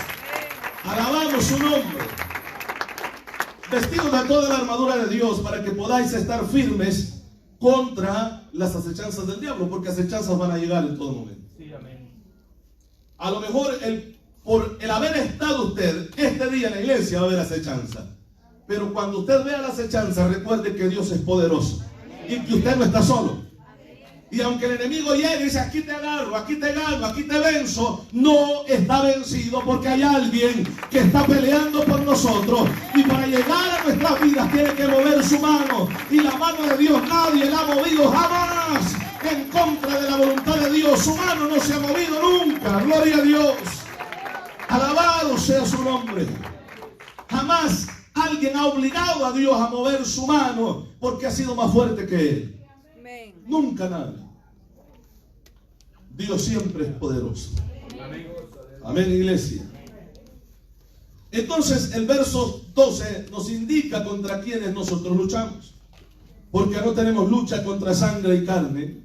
Alabamos su nombre. Vestidos de toda la armadura de Dios para que podáis estar firmes contra las acechanzas del diablo, porque acechanzas van a llegar en todo momento. Sí, amén. A lo mejor por el haber estado usted este día en la iglesia va a haber acechanza. Pero cuando usted vea la acechanza, recuerde que Dios es poderoso y que usted no está solo. Y aunque el enemigo llegue y dice, aquí te agarro, aquí te gano, aquí te venzo, no está vencido, porque hay alguien que está peleando por nosotros. Y para llegar a nuestras vidas tiene que mover su mano. Y la mano de Dios nadie la ha movido jamás en contra de la voluntad de Dios. Su mano no se ha movido nunca. Gloria a Dios. Alabado sea su nombre. Jamás alguien ha obligado a Dios a mover su mano porque ha sido más fuerte que Él. Nunca nadie. Dios siempre es poderoso. Amén, iglesia. Entonces el verso 12 nos indica contra quienes nosotros luchamos. Porque no tenemos lucha contra sangre y carne,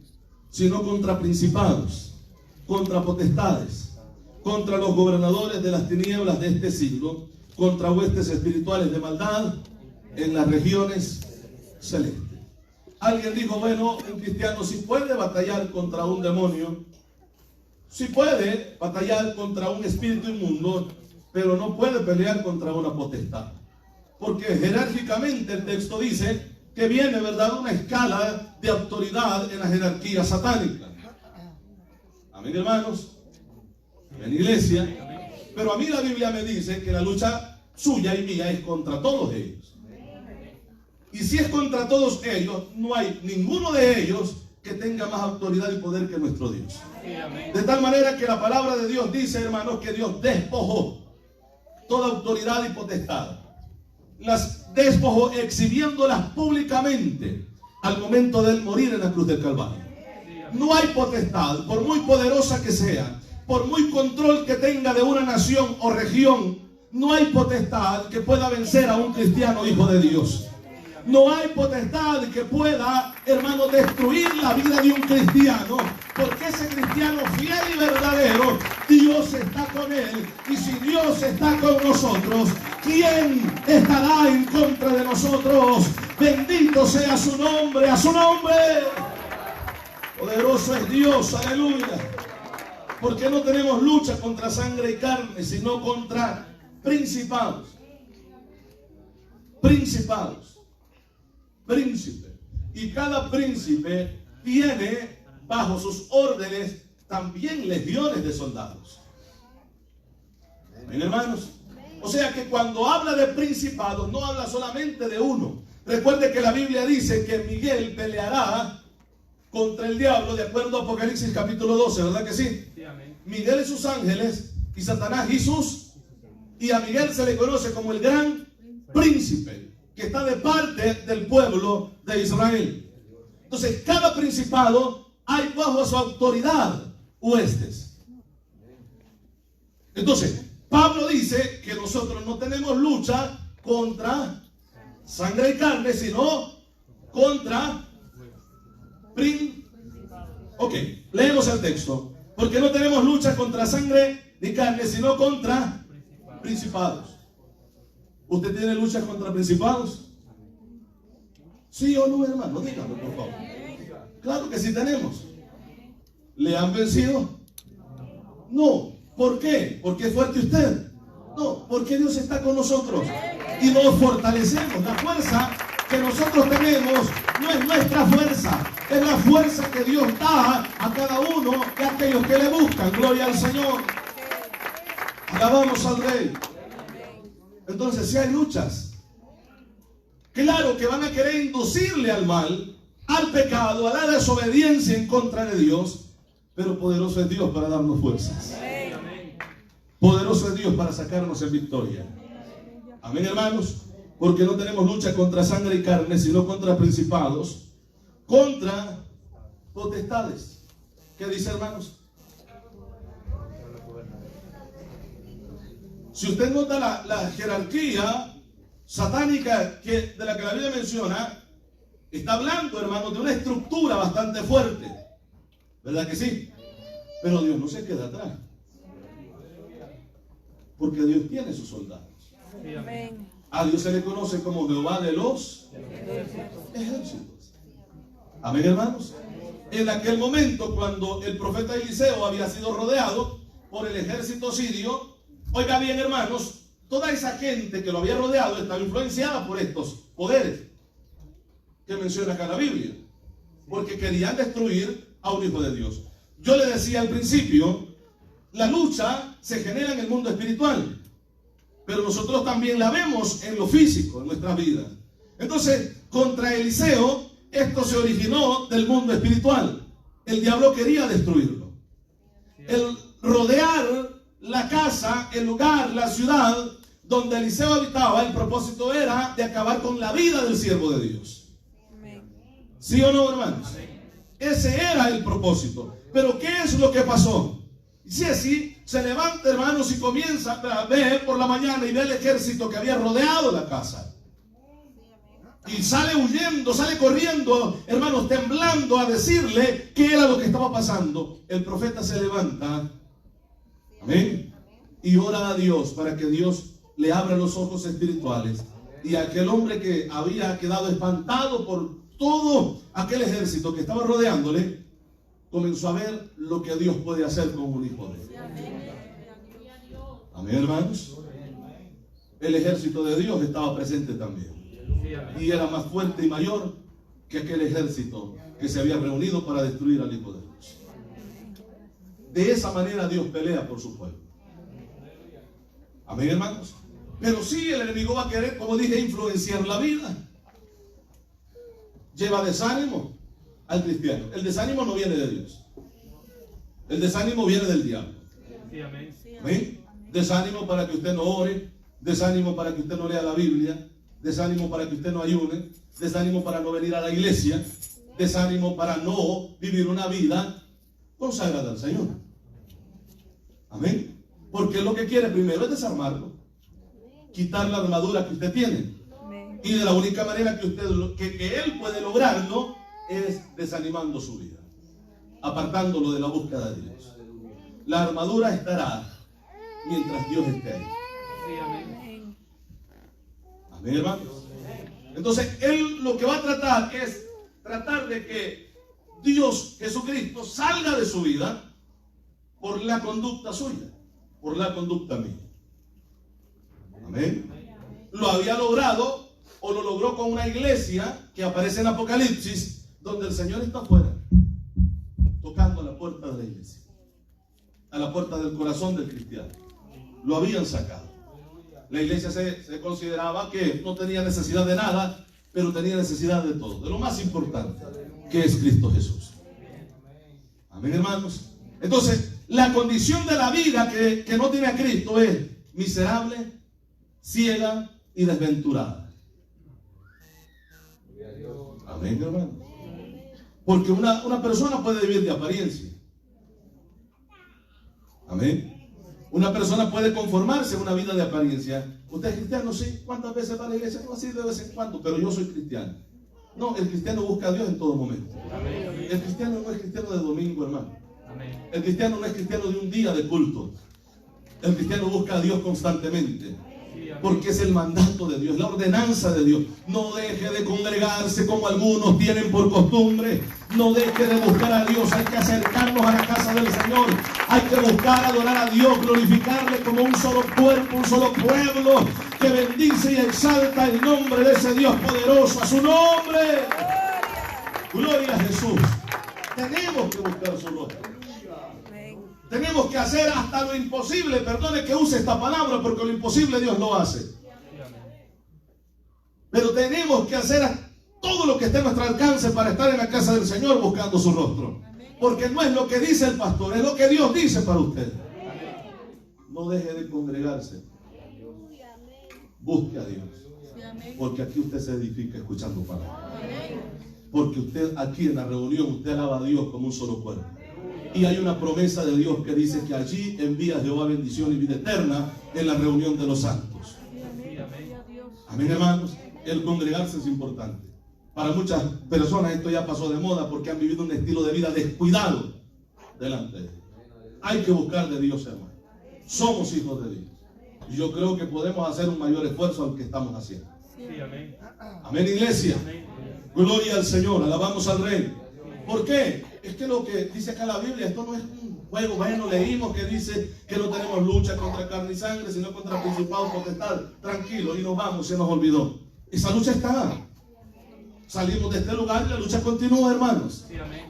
sino contra principados, contra potestades, contra los gobernadores de las tinieblas de este siglo, contra huestes espirituales de maldad en las regiones celestes. Alguien dijo, bueno, un cristiano sí puede batallar contra un demonio, sí puede batallar contra un espíritu inmundo, pero no puede pelear contra una potestad. Porque jerárquicamente el texto dice que viene, ¿verdad?, una escala de autoridad en la jerarquía satánica. Amén, hermanos. En iglesia. Pero a mí la Biblia me dice que la lucha suya y mía es contra todos ellos. Y si es contra todos ellos, no hay ninguno de ellos que tenga más autoridad y poder que nuestro Dios. De tal manera que la palabra de Dios dice, hermanos, que Dios despojó toda autoridad y potestad. Las despojó exhibiéndolas públicamente al momento de él morir en la cruz del Calvario. No hay potestad, por muy poderosa que sea, por muy control que tenga de una nación o región, no hay potestad que pueda vencer a un cristiano hijo de Dios. No hay potestad que pueda, hermano, destruir la vida de un cristiano, porque ese cristiano fiel y verdadero, Dios está con él. Y si Dios está con nosotros, ¿quién estará en contra de nosotros? Bendito sea su nombre, a su nombre. Poderoso es Dios, aleluya. Porque no tenemos lucha contra sangre y carne, sino contra principados. Principados. Príncipe. Y cada príncipe tiene bajo sus órdenes también legiones de soldados. ¿Ven, hermanos? O sea que cuando habla de principados no habla solamente de uno. Recuerde que la Biblia dice que Miguel peleará contra el diablo, de acuerdo a Apocalipsis capítulo 12, ¿verdad que sí? Sí, amén. Miguel y sus ángeles, y Satanás y sus, y a Miguel se le conoce como el gran príncipe, que está de parte del pueblo de Israel. Entonces, cada principado hay bajo su autoridad huestes. Entonces, Pablo dice que nosotros no tenemos lucha contra sangre y carne, sino contra Ok, leemos el texto. Porque no tenemos lucha contra sangre ni carne, sino contra principados. ¿Usted tiene lucha contra principados? ¿Sí o no, hermano? Dígame, por favor. Claro que sí tenemos. ¿Le han vencido? No. ¿Por qué? ¿Porque es fuerte usted? No, porque Dios está con nosotros y nos fortalecemos. La fuerza que nosotros tenemos no es nuestra fuerza, es la fuerza que Dios da a cada uno de aquellos que le buscan. Gloria al Señor. Alabamos al Rey. Entonces, si hay luchas, claro que van a querer inducirle al mal, al pecado, a la desobediencia en contra de Dios, pero poderoso es Dios para darnos fuerzas. Poderoso es Dios para sacarnos en victoria. Amén, hermanos. Porque no tenemos lucha contra sangre y carne, sino contra principados, contra potestades. ¿Qué dice, hermanos? Si usted nota la jerarquía satánica de la que la Biblia menciona, está hablando, hermanos, de una estructura bastante fuerte. ¿Verdad que sí? Pero Dios no se queda atrás. Porque Dios tiene sus soldados. A Dios se le conoce como Jehová de los ejércitos. Amén, hermanos. En aquel momento, cuando el profeta Eliseo había sido rodeado por el ejército sirio, oiga bien, hermanos, toda esa gente que lo había rodeado estaba influenciada por estos poderes que menciona acá la Biblia, porque querían destruir a un hijo de Dios. Yo le decía al principio, la lucha se genera en el mundo espiritual, pero nosotros también la vemos en lo físico, en nuestras vidas. Entonces, contra Eliseo, esto se originó del mundo espiritual. El diablo quería destruirlo. El rodear la casa, el lugar, la ciudad donde Eliseo habitaba, el propósito era de acabar con la vida del siervo de Dios. ¿Sí o no, hermanos? Ese era el propósito. Pero ¿qué es lo que pasó? Si así se levanta, hermanos, y comienza a ver por la mañana y ve el ejército que había rodeado la casa. Y sale huyendo, sale corriendo, hermanos, temblando a decirle qué era lo que estaba pasando. El profeta se levanta, amén, y ora a Dios para que Dios le abra los ojos espirituales. Y aquel hombre que había quedado espantado por todo aquel ejército que estaba rodeándole, comenzó a ver lo que Dios puede hacer con un hijo de él. Amén, hermanos. El ejército de Dios estaba presente también. Y era más fuerte y mayor que aquel ejército que se había reunido para destruir al hijo de Dios. De esa manera Dios pelea por su pueblo. Amén, hermanos. Pero sí, el enemigo va a querer, como dije, influenciar la vida. Lleva desánimo al cristiano. El desánimo no viene de Dios. El desánimo viene del diablo. ¿Amén? Desánimo para que usted no ore, desánimo para que usted no lea la Biblia, desánimo para que usted no ayune, desánimo para no venir a la iglesia, desánimo para no vivir una vida consagrada al Señor. Amén. Porque lo que quiere primero es desarmarlo, quitar la armadura que usted tiene. Y de la única manera que él puede lograrlo es desanimando su vida, apartándolo de la búsqueda de Dios. La armadura estará mientras Dios esté ahí. Amén, hermanos. Entonces, él lo que va a tratar es tratar de que Dios, Jesucristo, salga de su vida por la conducta suya, por la conducta mía. Amén. Lo había logrado, o lo logró con una iglesia que aparece en Apocalipsis, donde el Señor está afuera, tocando a la puerta de la iglesia, a la puerta del corazón del cristiano. Lo habían sacado. La iglesia se consideraba que no tenía necesidad de nada, pero tenía necesidad de todo, de lo más importante, que es Cristo Jesús. Amén, hermanos. Entonces, la condición de la vida que no tiene a Cristo es miserable, ciega y desventurada. Amén, hermano. Porque una persona puede vivir de apariencia. Amén. Una persona puede conformarse a una vida de apariencia. Usted es cristiano, sí. ¿Cuántas veces va a la iglesia? No, así de vez en cuando, pero yo soy cristiano. No, el cristiano busca a Dios en todo momento. Amén. El cristiano no es cristiano de domingo, hermano. Amén. El cristiano no es cristiano de un día de culto. El cristiano busca a Dios constantemente. porque es el mandato de Dios, la ordenanza de Dios. No deje de congregarse como algunos tienen por costumbre. No deje de buscar a Dios. Hay que acercarnos a la casa del Señor. Hay que buscar adorar a Dios, glorificarle como un solo cuerpo, un solo pueblo que bendice y exalta el nombre de ese Dios poderoso, a su nombre. Gloria a Jesús. Tenemos que buscar su rostro. Tenemos que hacer hasta lo imposible. Perdone que use esta palabra, porque lo imposible Dios lo hace. Pero tenemos que hacer todo lo que esté a nuestro alcance para estar en la casa del Señor buscando su rostro. Porque no es lo que dice el pastor, es lo que Dios dice para usted. No deje de congregarse. Busque a Dios. Porque aquí usted se edifica escuchando palabras. Porque usted aquí en la reunión, usted alaba a Dios como un solo cuerpo. Y hay una promesa de Dios que dice que allí envía Jehová bendición y vida eterna en la reunión de los santos. Amén, hermanos. El congregarse es importante. Para muchas personas esto ya pasó de moda porque han vivido un estilo de vida descuidado delante de Dios. Hay que buscar de Dios, hermano. Somos hijos de Dios. Y yo creo que podemos hacer un mayor esfuerzo al que estamos haciendo. Amén, iglesia. Gloria al Señor. Alabamos al Rey. ¿Por qué? Es que lo que dice acá la Biblia, esto no es un juego. Bueno, leímos que dice que no tenemos lucha contra carne y sangre, sino contra principados, potestades. Tranquilo, y nos vamos, se nos olvidó. Esa lucha está. Salimos de este lugar y la lucha continúa, hermanos.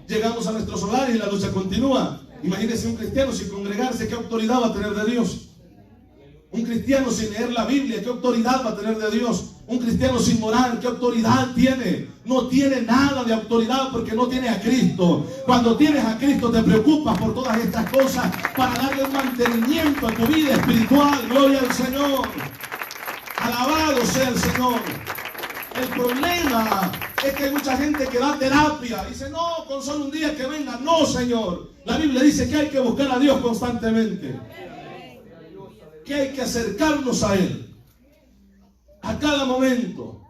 Llegamos a nuestros hogares y la lucha continúa. Imagínense un cristiano sin congregarse, ¿qué autoridad va a tener de Dios? Un cristiano sin leer la Biblia, ¿qué autoridad va a tener de Dios? Un cristiano sin orar, ¿qué autoridad tiene? No tiene nada de autoridad porque no tiene a Cristo. Cuando tienes a Cristo te preocupas por todas estas cosas para darle un mantenimiento a tu vida espiritual. Gloria al Señor. Alabado sea el Señor. El problema es que hay mucha gente que da terapia. Dice, no, con solo un día que venga. No, Señor. La Biblia dice que hay que buscar a Dios constantemente. Que hay que acercarnos a Él a cada momento.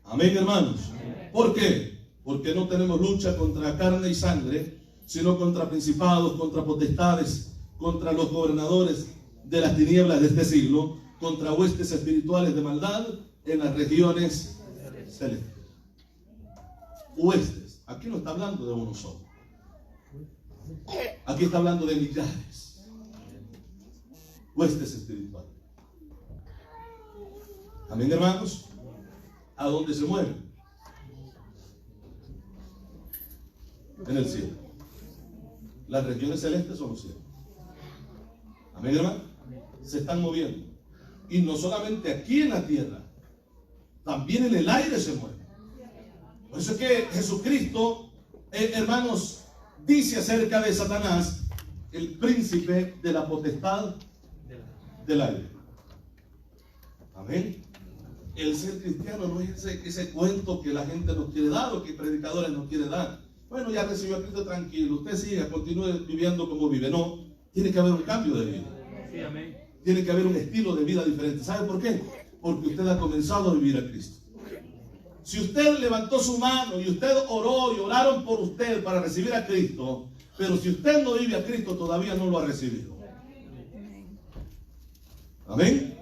Amén, hermanos. ¿Por qué? Porque no tenemos lucha contra carne y sangre, sino contra principados, contra potestades, contra los gobernadores de las tinieblas de este siglo, contra huestes espirituales de maldad en las regiones celestes. Huestes. Aquí no está hablando de uno solo. Aquí está hablando de millares. Huestes espirituales. Amén, hermanos. ¿A dónde se mueven? En el cielo. Las regiones celestes son los cielos. Amén, hermano. Se están moviendo. Y no solamente aquí en la tierra, también en el aire se mueven. Por eso es que Jesucristo, hermanos, dice acerca de Satanás, el príncipe de la potestad del aire. Amén. El ser cristiano no es ese cuento que la gente nos quiere dar o que predicadores nos quieren dar. Bueno, ya recibió a Cristo, tranquilo, usted siga, continúe viviendo como vive. No, tiene que haber un cambio de vida. Sí, amén. Tiene que haber un estilo de vida diferente. ¿Sabe por qué? Porque usted ha comenzado a vivir a Cristo. Si usted levantó su mano y usted oró y oraron por usted para recibir a Cristo, pero si usted no vive a Cristo, todavía no lo ha recibido. Amén.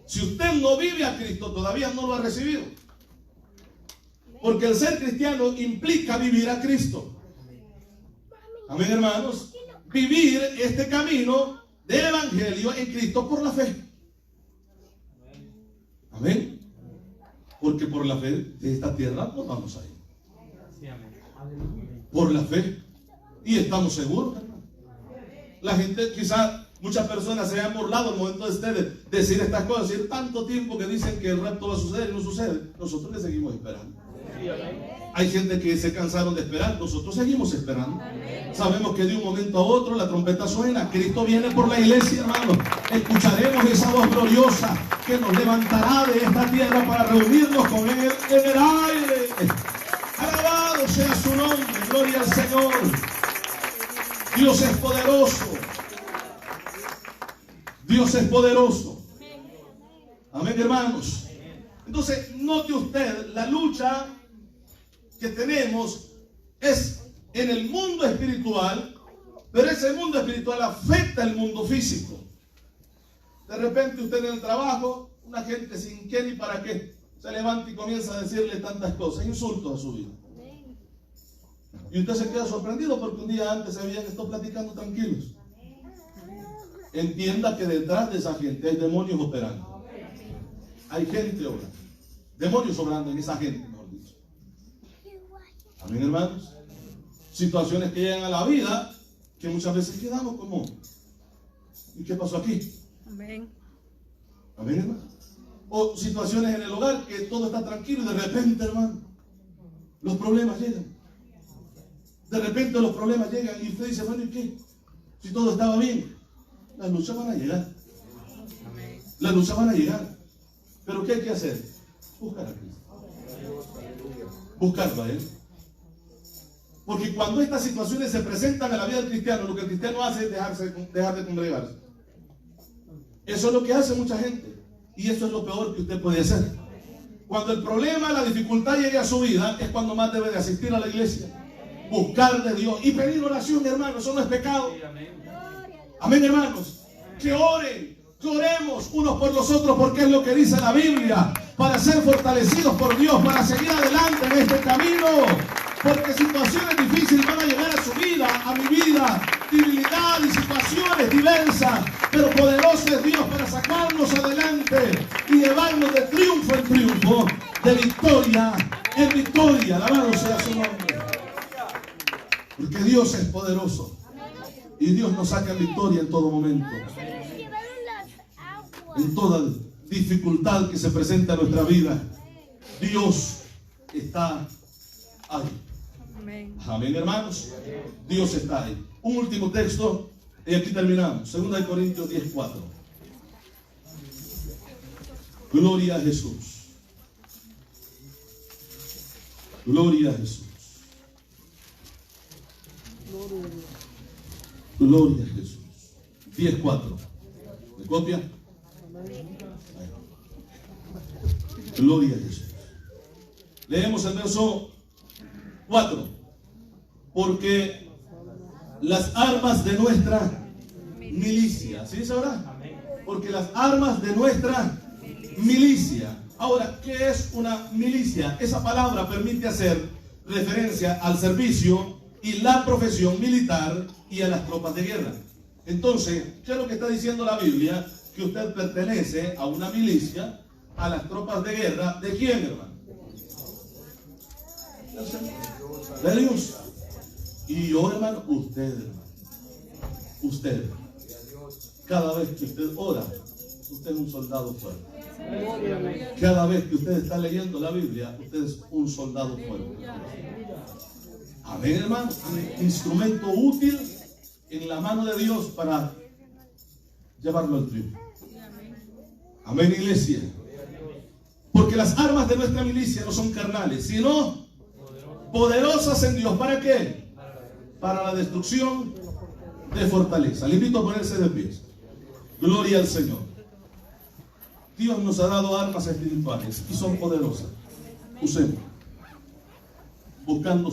Si usted no vive a Cristo, todavía no lo ha recibido. Porque el ser cristiano implica vivir a Cristo. Amén, hermanos. Vivir este camino del evangelio en Cristo por la fe. Amén. Porque por la fe de esta tierra nos vamos a ir. Por la fe. Y estamos seguros, hermano. La gente, quizás muchas personas se han burlado al momento de ustedes decir estas cosas, decir tanto tiempo que dicen que el rapto va a suceder y no sucede. Nosotros le seguimos esperando. Hay gente que se cansaron de esperar, nosotros seguimos esperando. Sabemos que de un momento a otro la trompeta suena, Cristo viene por la iglesia, hermano. Escucharemos esa voz gloriosa que nos levantará de esta tierra para reunirnos con Él en el aire. Alabado sea su nombre, gloria al Señor. Dios es poderoso. Dios es poderoso. Amén, hermanos. Entonces, note usted, la lucha que tenemos es en el mundo espiritual, pero ese mundo espiritual afecta el mundo físico. De repente usted en el trabajo, una gente sin qué ni para qué, se levanta y comienza a decirle tantas cosas, insultos a su vida. Y usted se queda sorprendido porque un día antes se habían estado platicando tranquilos. Entienda que detrás de esa gente hay demonios operando. Hay gente obrando. Demonios obrando en esa gente, mejor dicho. Amén, hermanos. Situaciones que llegan a la vida que muchas veces quedamos como, ¿y qué pasó aquí? Amén. Amén, hermano. O situaciones en el hogar que todo está tranquilo y de repente, hermano, los problemas llegan. De repente los problemas llegan y usted dice, bueno, ¿y qué? Si todo estaba bien, las luchas van a llegar. Las luchas van a llegar. Pero ¿qué hay que hacer? Buscar a Cristo. Buscarlo a Él. Porque cuando estas situaciones se presentan en la vida del cristiano, lo que el cristiano hace es dejar de congregarse. Eso es lo que hace mucha gente. Y eso es lo peor que usted puede hacer. Cuando el problema, la dificultad llegue a su vida, es cuando más debe de asistir a la iglesia. Buscar de Dios y pedir oración, hermanos. Eso no es pecado. Amén, hermanos. Que oren, que oremos unos por los otros, porque es lo que dice la Biblia. Para ser fortalecidos por Dios, para seguir adelante en este camino. Porque situaciones difíciles van a llegar a su vida, a mi vida, debilidad y situaciones diversas, pero poderoso es Dios para sacarnos adelante y llevarnos de triunfo en triunfo, de victoria en victoria. Alabado sea su nombre. Porque Dios es poderoso y Dios nos saca en victoria en todo momento. En toda dificultad que se presenta en nuestra vida, Dios está ahí. Amén, hermanos. Dios está ahí. Un último texto y aquí terminamos. 2 Corintios 10:4. Gloria a Jesús. Gloria a Jesús. Gloria a Jesús. 10:4. ¿Me copia? Gloria a Jesús. Leemos el verso 4. Porque las armas de nuestra milicia, ¿sí dice ahora? Porque las armas de nuestra milicia. Ahora, ¿qué es una milicia? Esa palabra permite hacer referencia al servicio y la profesión militar y a las tropas de guerra. Entonces, ¿qué es lo que está diciendo la Biblia? Que usted pertenece a una milicia, a las tropas de guerra. ¿De quién, hermano? De Dios. Y yo, hermano, usted, hermano. Usted. Cada vez que usted ora, usted es un soldado fuerte. Cada vez que usted está leyendo la Biblia, usted es un soldado fuerte. Amén, hermano. Instrumento útil en la mano de Dios para llevarlo al triunfo. Amén, iglesia. Porque las armas de nuestra milicia no son carnales, sino poderosas en Dios. ¿Para qué? Para la destrucción de fortaleza. Le invito a ponerse de pie. Gloria al Señor. Dios nos ha dado armas espirituales y son poderosas. Usemos. Buscando